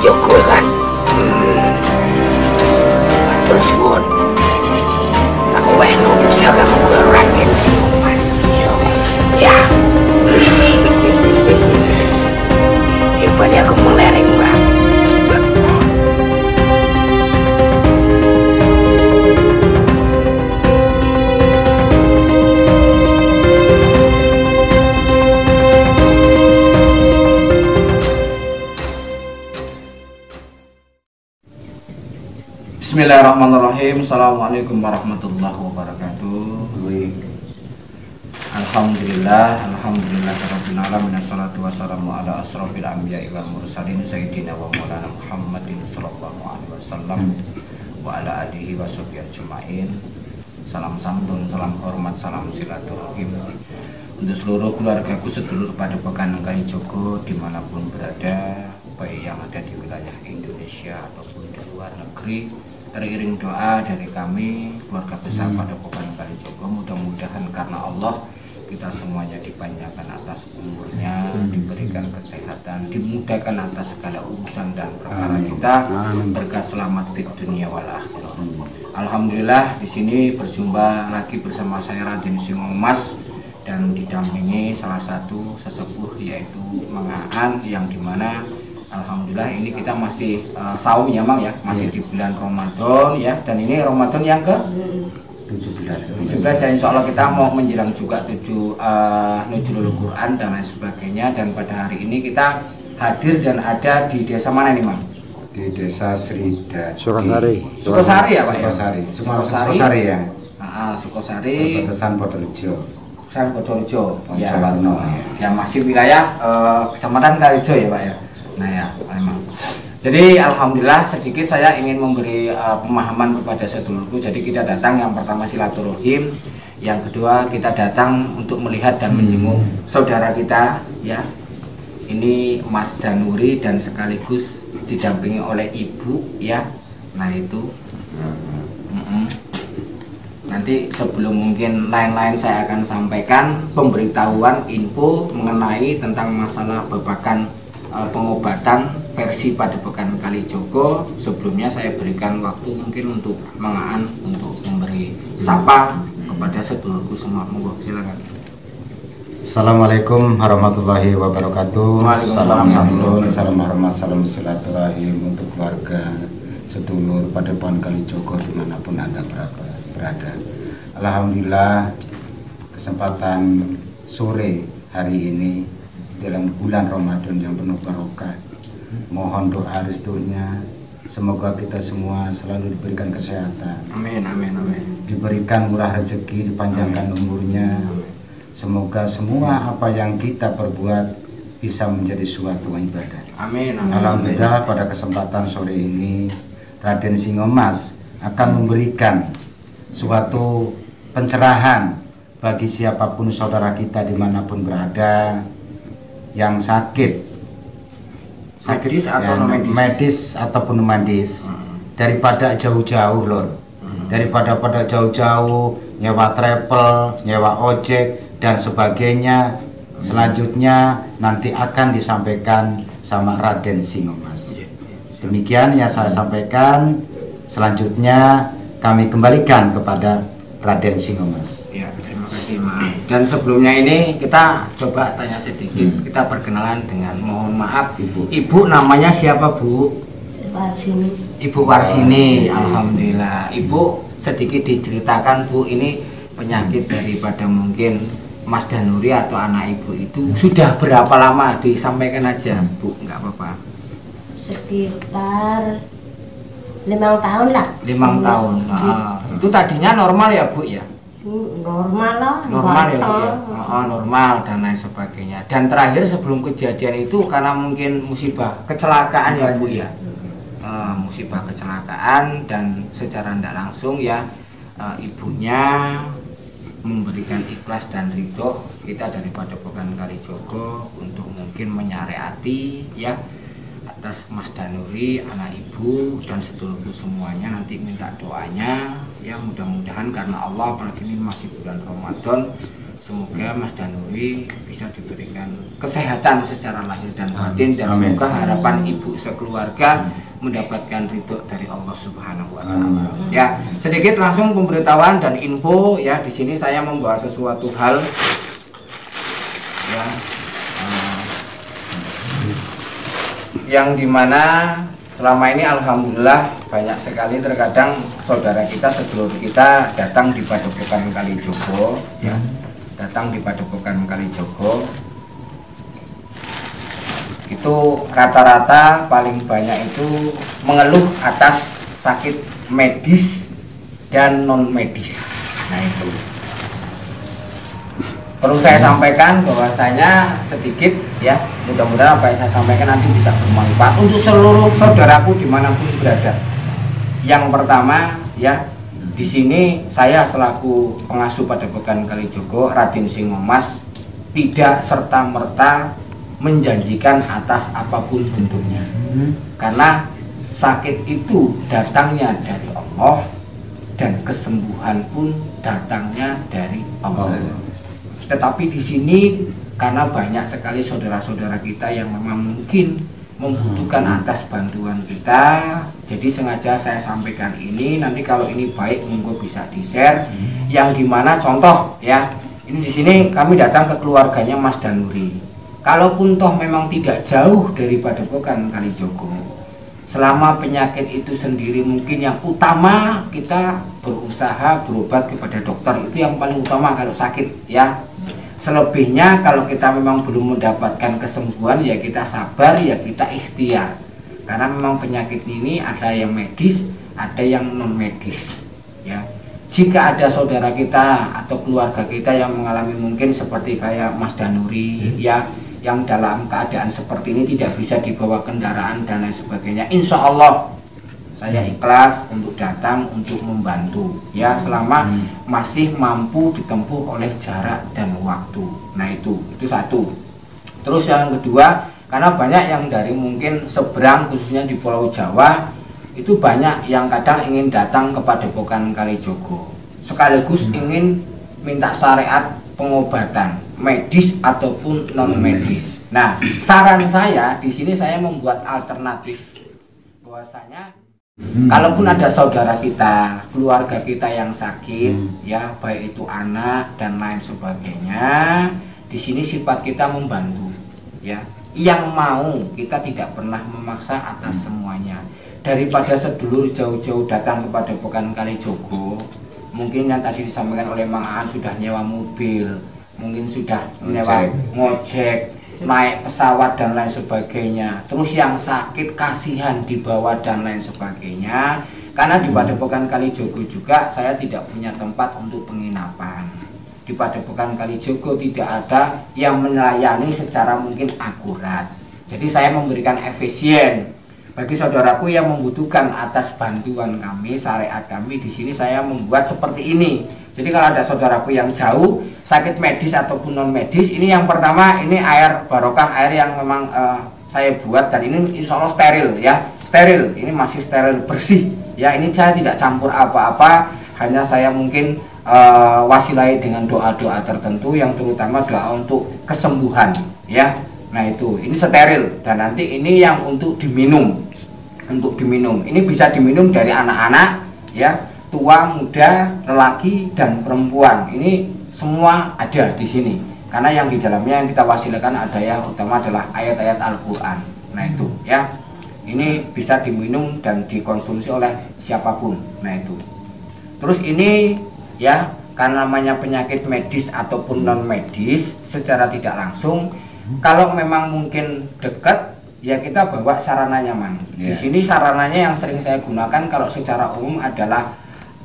Joko kan. Matur suwun. Tak weno bisa kamu ke Raden Singomas. Ya. Hebat aku melereng, Bang. Bismillahirrahmanirrahim. Assalamualaikum warahmatullahi wabarakatuh. Alhamdulillahirabbil alamin. Wassalatu wassalamu ala asrofil anbiya'i wal mursalin sayyidina wa maulana Muhammadin sallallahu alaihi wasallam wa ala alihi washabihi ajmain. Salam santun, salam hormat, salam silaturahim untuk seluruh keluargaku sedulur Padepokan Kalijogo dimanapun berada, baik yang ada di wilayah Indonesia ataupun di luar negeri. Teriring doa dari kami keluarga besar Padepokan Kalijogo, mudah-mudahan karena Allah kita semuanya dipanjangkan atas umurnya, diberikan kesehatan, dimudahkan atas segala urusan dan perkara kita, berkah selamat di dunia wal akhirah. Alhamdulillah di sini berjumpa lagi bersama saya Raden Singomas dan didampingi salah satu sesepuh yaitu Mang Aan, yang dimana alhamdulillah ini kita masih saum ya Mang ya, masih di bulan Ramadan ya, dan ini Ramadan yang ke 17 ya, insya Allah kita mau menjelang juga 7 Nuzulul Quran dan lain sebagainya. Dan pada hari ini kita hadir dan ada di desa mana nih Mang? Di desa Srida Sukosari ya Pak ya? Sukosari ya. Sukosari Perbatasan Podorejo ya, yang masih wilayah Kecamatan Kalijo ya Pak ya. Nah ya memang. Jadi alhamdulillah sedikit saya ingin memberi pemahaman kepada sedulurku. Jadi kita datang yang pertama silaturahim, yang kedua kita datang untuk melihat dan menjenguk saudara kita ya. Ini Mas Danuri dan sekaligus didampingi oleh ibu ya. Nah itu nanti sebelum mungkin lain-lain saya akan sampaikan pemberitahuan info mengenai tentang masalah babakan pengobatan versi Padepokan Kalijogo. Sebelumnya saya berikan waktu mungkin untuk Mang Aan untuk memberi sapa kepada sedulurku semua. Monggo silakan. Assalamualaikum warahmatullahi wabarakatuh. Salam santun, salam hormat, salam silaturahim untuk keluarga sedulur Padepokan Kalijogo dimanapun Anda berada. Alhamdulillah kesempatan sore hari ini dalam bulan Ramadan yang penuh barokah, mohon doa restunya, semoga kita semua selalu diberikan kesehatan, amin, diberikan murah rezeki, dipanjangkan umurnya, semoga semua apa yang kita perbuat bisa menjadi suatu ibadah, amin. Alhamdulillah pada kesempatan sore ini Raden Singomas akan memberikan suatu pencerahan bagi siapapun saudara kita dimanapun berada yang sakit medis atau medis ataupun medis, daripada jauh-jauh lor, daripada jauh-jauh nyewa travel, nyewa ojek dan sebagainya, selanjutnya nanti akan disampaikan sama Raden Singomas. Demikian yang saya sampaikan. Selanjutnya kami kembalikan kepada Raden Singomas. Ya, terima kasih Mang. Dan sebelumnya ini kita coba tanya sedikit, kita perkenalan dengan, mohon maaf, Ibu namanya siapa Bu? Warsini. Ibu Warsini. Alhamdulillah. Ibu sedikit diceritakan Bu, ini penyakit daripada mungkin Mas Danuri atau anak Ibu itu sudah berapa lama? Disampaikan aja Bu, nggak apa-apa. Sekitar 5 tahun lah. 5 tahun. Itu tadinya normal ya Bu ya? Normal lah. Normal ya Bu ya? Normal dan lain sebagainya. Dan terakhir sebelum kejadian itu karena mungkin musibah kecelakaan ya Bu ya? Musibah kecelakaan, dan secara tidak langsung ya ibunya memberikan ikhlas dan ridho kita dari Padepokan Kalijogo untuk mungkin menyareati ya atas Mas Danuri, anak ibu dan sedulurku semuanya. Nanti minta doanya ya, mudah-mudahan karena Allah, apalagi ini masih bulan Ramadan, Semoga Mas Danuri bisa diberikan kesehatan secara lahir dan batin, dan semoga harapan ibu sekeluarga mendapatkan ridho dari Allah Subhanahu wa Ta'ala. Ya, sedikit langsung pemberitahuan dan info ya. Di sini saya membawa sesuatu hal ya, yang dimana selama ini alhamdulillah banyak sekali terkadang saudara kita, sedulur kita datang di Padepokan Kalijogo ya. Datang di Padepokan Kalijogo itu rata-rata paling banyak itu mengeluh atas sakit medis dan non medis. Nah itu perlu saya sampaikan bahwasanya sedikit ya, mudah-mudahan apa yang saya sampaikan nanti bisa bermanfaat untuk seluruh saudaraku dimanapun berada. Yang pertama ya, di sini saya selaku pengasuh Padepokan Kalijogo, Raden Singomas, tidak serta-merta menjanjikan atas apapun bentuknya. Karena sakit itu datangnya dari Allah dan kesembuhan pun datangnya dari Allah. Tetapi di sini karena banyak sekali saudara-saudara kita yang memang mungkin membutuhkan atas bantuan kita, jadi sengaja saya sampaikan ini. Nanti kalau ini baik monggo bisa di-share. Yang dimana contoh ya, ini di sini kami datang ke keluarganya Mas Danuri. Kalaupun toh memang tidak jauh dari Padepokan Kalijogo, selama penyakit itu sendiri mungkin yang utama kita berusaha berobat kepada dokter, itu yang paling utama kalau sakit ya. Selebihnya kalau kita memang belum mendapatkan kesembuhan ya kita sabar, ya kita ikhtiar. Karena memang penyakit ini ada yang medis, ada yang non medis ya. Jika ada saudara kita atau keluarga kita yang mengalami mungkin seperti kayak Mas Danuri ya, yang dalam keadaan seperti ini tidak bisa dibawa kendaraan dan lain sebagainya, insya Allah saya ikhlas untuk datang untuk membantu ya, selama masih mampu ditempuh oleh jarak dan waktu. Nah itu satu. Terus yang kedua, karena banyak yang dari mungkin seberang khususnya di Pulau Jawa itu banyak yang kadang ingin datang ke Padepokan Kalijogo sekaligus ingin minta syariat pengobatan medis ataupun non medis. Nah saran saya di sini saya membuat alternatif bahwasanya kalaupun ada saudara kita, keluarga kita yang sakit, ya baik itu anak dan lain sebagainya, di sini sifat kita membantu, ya. Yang mau kita tidak pernah memaksa atas semuanya. Daripada sedulur jauh-jauh datang kepada Padepokan Kalijogo, mungkin yang tadi disampaikan oleh Mang Aan sudah nyewa mobil, mungkin sudah nyewa ngojek, naik pesawat dan lain sebagainya, terus yang sakit kasihan dibawa dan lain sebagainya. Karena di Padepokan Kalijogo juga saya tidak punya tempat untuk penginapan. Di Padepokan Kalijogo tidak ada yang melayani secara mungkin akurat. Jadi saya memberikan efisien bagi saudaraku yang membutuhkan atas bantuan kami, syariat kami. Di sini saya membuat seperti ini. Jadi kalau ada saudaraku yang jauh, sakit medis ataupun non medis, ini yang pertama, ini air barokah, air yang memang saya buat, dan ini insya Allah steril ya, steril, ini masih steril bersih ya. Ini saya tidak campur apa-apa, hanya saya mungkin wasilai dengan doa-doa tertentu yang terutama doa untuk kesembuhan ya. Nah itu, ini steril, dan nanti ini yang untuk diminum, ini bisa diminum dari anak-anak ya, tua, muda, lelaki dan perempuan. Ini semua ada di sini. Karena yang di dalamnya yang kita wasilakan ada yang utama adalah ayat-ayat Al-Qur'an. Nah itu ya. Ini bisa diminum dan dikonsumsi oleh siapapun. Nah itu. Terus ini ya, karena namanya penyakit medis ataupun non medis, secara tidak langsung kalau memang mungkin dekat ya kita bawa sarana nyaman. Di sini sarananya yang sering saya gunakan kalau secara umum adalah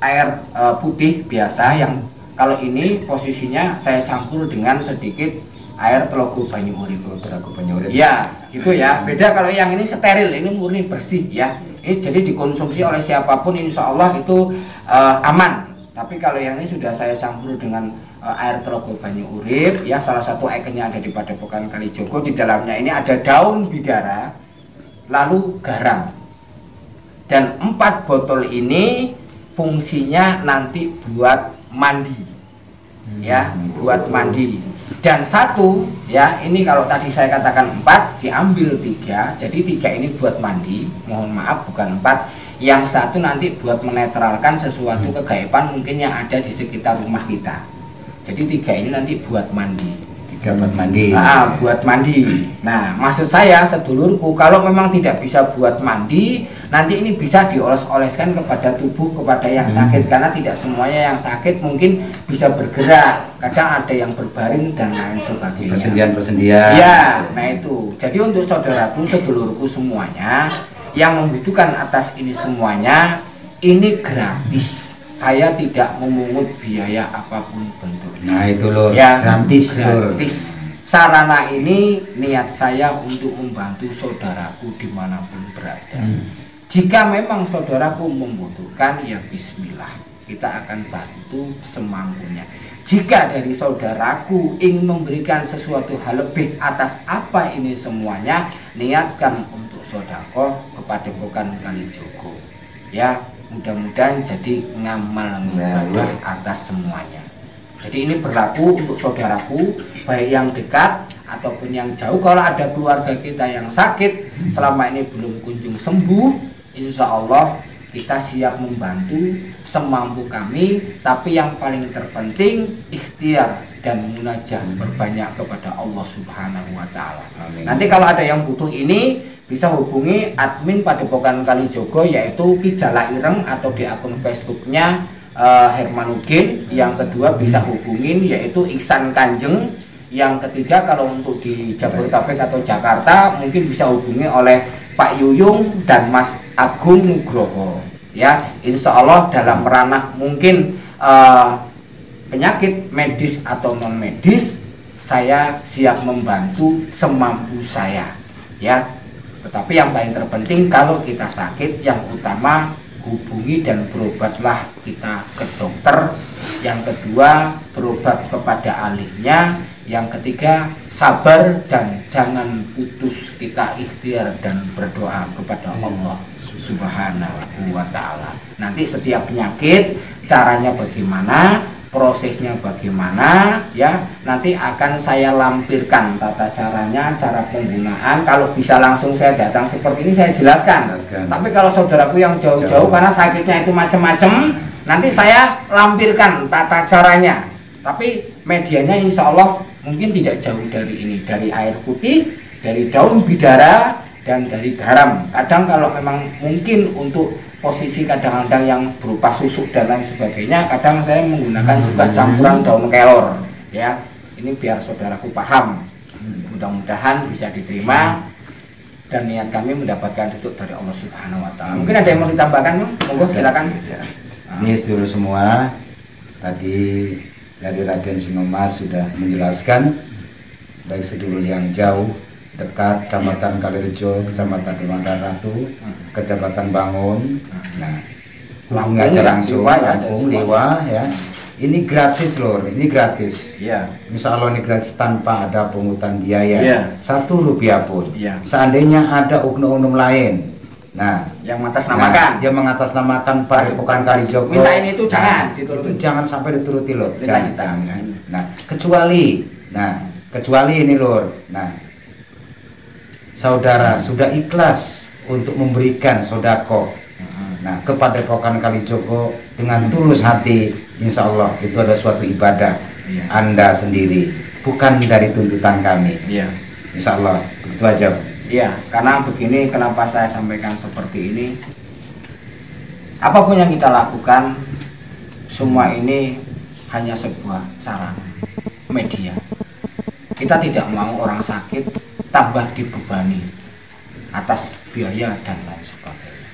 air putih biasa, yang kalau ini posisinya saya campur dengan sedikit air Telaga Banyu Urip. Ya, gitu ya. Beda kalau yang ini steril, ini murni bersih ya. Ini jadi dikonsumsi oleh siapapun insya Allah itu aman. Tapi kalau yang ini sudah saya campur dengan air Telaga Banyu Urip ya, salah satu ikonnya ada di Padepokan Kalijogo. Di dalamnya ini ada daun bidara, lalu garam. Dan 4 botol ini fungsinya nanti buat mandi. ya, buat mandi. Dan satu, ya, ini kalau tadi saya katakan 4, diambil 3, jadi 3 ini buat mandi, mohon maaf bukan 4. Yang satu nanti buat menetralkan sesuatu kegaiban mungkin yang ada di sekitar rumah kita. Jadi 3 ini nanti buat mandi. 3 buat mandi. Nah, buat mandi. Nah, maksud saya sedulurku, kalau memang tidak bisa buat mandi, nanti ini bisa dioles-oleskan kepada tubuh, kepada yang sakit, karena tidak semuanya yang sakit mungkin bisa bergerak. Kadang ada yang berbaring dan lain sebagainya. Persendian-persendian. Ya, nah itu. Jadi untuk saudaraku, sedulurku semuanya yang membutuhkan atas ini semuanya, ini gratis. Saya tidak memungut biaya apapun bentuknya. Nah itu loh, ya, gratis. Sarana ini niat saya untuk membantu saudaraku dimanapun berada. Jika memang saudaraku membutuhkan, ya bismillah, kita akan bantu semampunya. Jika dari saudaraku ingin memberikan sesuatu hal lebih atas apa ini semuanya, niatkan untuk sedekah kepada Padepokan Kalijogo. Ya, mudah-mudahan jadi ngamal ibadah atas semuanya. Jadi ini berlaku untuk saudaraku, baik yang dekat ataupun yang jauh. Kalau ada keluarga kita yang sakit selama ini belum kunjung sembuh, insya Allah kita siap membantu semampu kami. Tapi yang paling terpenting ikhtiar dan munajat berbanyak kepada Allah Subhanahu wa Ta'ala. Nanti kalau ada yang butuh ini, bisa hubungi admin Padepokan Kalijogo, yaitu Ki Jala Ireng, atau di akun Facebooknya Hermanudin. Yang kedua bisa hubungin yaitu Ihsan Kanjeng. Yang ketiga kalau untuk di Jabodetabek atau Jakarta mungkin bisa hubungi oleh Pak Yuyung dan Mas Agung Nugroho. Ya, insya Allah dalam ranah mungkin penyakit medis atau non medis, saya siap membantu semampu saya. Ya, tetapi yang paling terpenting kalau kita sakit, yang utama hubungi dan berobatlah kita ke dokter. Yang kedua, berobat kepada ahlinya. Yang ketiga, sabar dan jangan putus kita ikhtiar dan berdoa kepada Allah Subhanahu wa Ta'ala. Nanti setiap penyakit caranya bagaimana, prosesnya bagaimana, ya, nanti akan saya lampirkan tata caranya, cara penggunaan. Kalau bisa langsung saya datang seperti ini saya jelaskan. Tapi kalau saudaraku yang jauh-jauh karena sakitnya itu macam-macam, nanti saya lampirkan tata caranya. Tapi medianya insya Allah mungkin tidak jauh dari ini, dari air putih, dari daun bidara, dan dari garam. Kadang kalau memang mungkin untuk posisi kadang-kadang yang berupa susuk dan lain sebagainya, kadang saya menggunakan juga campuran daun kelor. Ya, ini biar saudaraku paham. Mudah-mudahan bisa diterima dan niat kami mendapatkan ridho dari Allah Subhanahu wa Ta'ala. Mungkin ada yang mau ditambahkan, monggo silakan. Ini sedulur semua, tadi dari Raden Singomas sudah menjelaskan, baik sedulur yang jauh, dekat, Kecamatan Kalirejo, Kecamatan Demangan Ratu, Kecamatan Bangun, nah, Lampung aja langsung, Lampung, Liwa, ya. Ini gratis loh, ini gratis. Ya. Insya Allah ini gratis tanpa ada pungutan biaya, Ya. Rp1 pun. Ya. Seandainya ada oknum-oknum lain, nah, yang mengatasnamakan, dia mengatasnamakan Padepokan Kalijogo, minta ini itu jangan, itu jangan sampai dituruti loh, jangan. Nah, kecuali ini lor, nah, saudara sudah ikhlas untuk memberikan sodako, nah, kepada Padepokan Kalijogo dengan tulus hati, insya Allah itu ada suatu ibadah. Anda sendiri, bukan dari tuntutan kami. Insya Allah begitu aja. Iya, karena begini, kenapa saya sampaikan seperti ini, apapun yang kita lakukan, semua ini hanya sebuah sarana media. Kita tidak mau orang sakit tambah dibebani atas biaya dan lain sebagainya.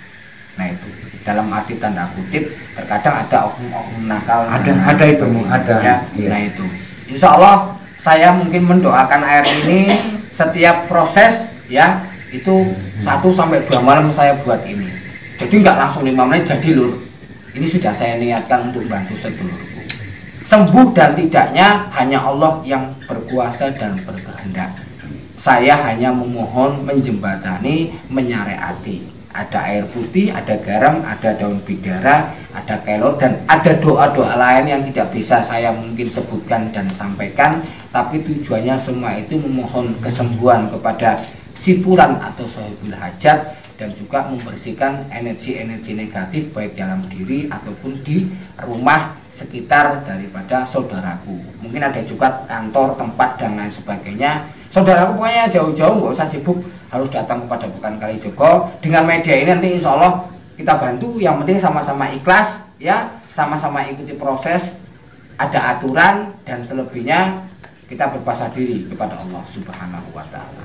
Nah itu dalam arti tanda kutip, terkadang ada oknum-oknum nakal, ada itu, ada ya. Iya. Nah itu, insya Allah saya mungkin mendoakan air ini setiap proses, ya, itu 1-2 malam saya buat ini. Jadi nggak langsung 5 menit jadi lur. Ini sudah saya niatkan untuk bantu sedulurku. Sembuh dan tidaknya hanya Allah yang berkuasa dan berkehendak. Saya hanya memohon, menjembatani, menyareati ada air putih, ada garam, ada daun bidara, ada kelor, dan ada doa-doa lain yang tidak bisa saya mungkin sebutkan dan sampaikan, tapi tujuannya semua itu memohon kesembuhan kepada si fulan atau sahibul hajat, dan juga membersihkan energi-energi negatif baik dalam diri ataupun di rumah sekitar daripada saudaraku. Mungkin ada juga kantor, tempat, dan lain sebagainya. Saudaraku pokoknya jauh-jauh, nggak usah sibuk harus datang kepada Bukan Kalijogo. Dengan media ini nanti insya Allah kita bantu, yang penting sama-sama ikhlas ya, sama-sama ikuti proses, ada aturan, dan selebihnya kita berpasrah diri kepada Allah Subhanahu wa Ta'ala.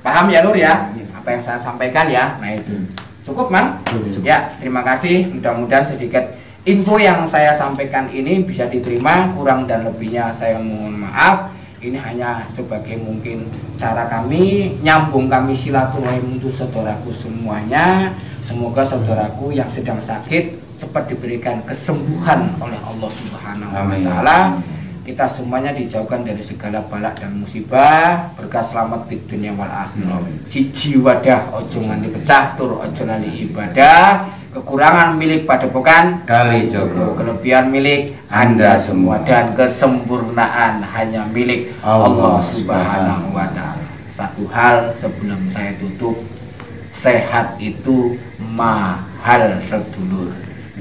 Paham ya Nur ya apa yang saya sampaikan ya? Nah itu cukup Mang? Cukup. Ya, terima kasih, mudah-mudahan sedikit info yang saya sampaikan ini bisa diterima, kurang dan lebihnya saya mohon maaf. Ini hanya sebagai mungkin cara kami nyambung, kami silaturahim untuk saudaraku semuanya. Semoga saudaraku yang sedang sakit cepat diberikan kesembuhan oleh Allah Subhanahu wa Ta'ala. Kita semuanya dijauhkan dari segala balak dan musibah, berkah selamat di dunia wal akhirah. Siji wadah ojo nganti pecah, tur ojo lali ibadah. Kekurangan milik Padepokan Kalijogo, kelebihan milik Anda semua, dan kesempurnaan hanya milik Allah Subhanahu wa Ta'ala. Satu hal sebelum saya tutup, sehat itu mahal sedulur.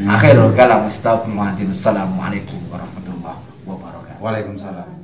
Akhirul kalam, astagfirullahaladzim. Assalamualaikum warahmatullahi wabarakatuh. Waalaikumsalam.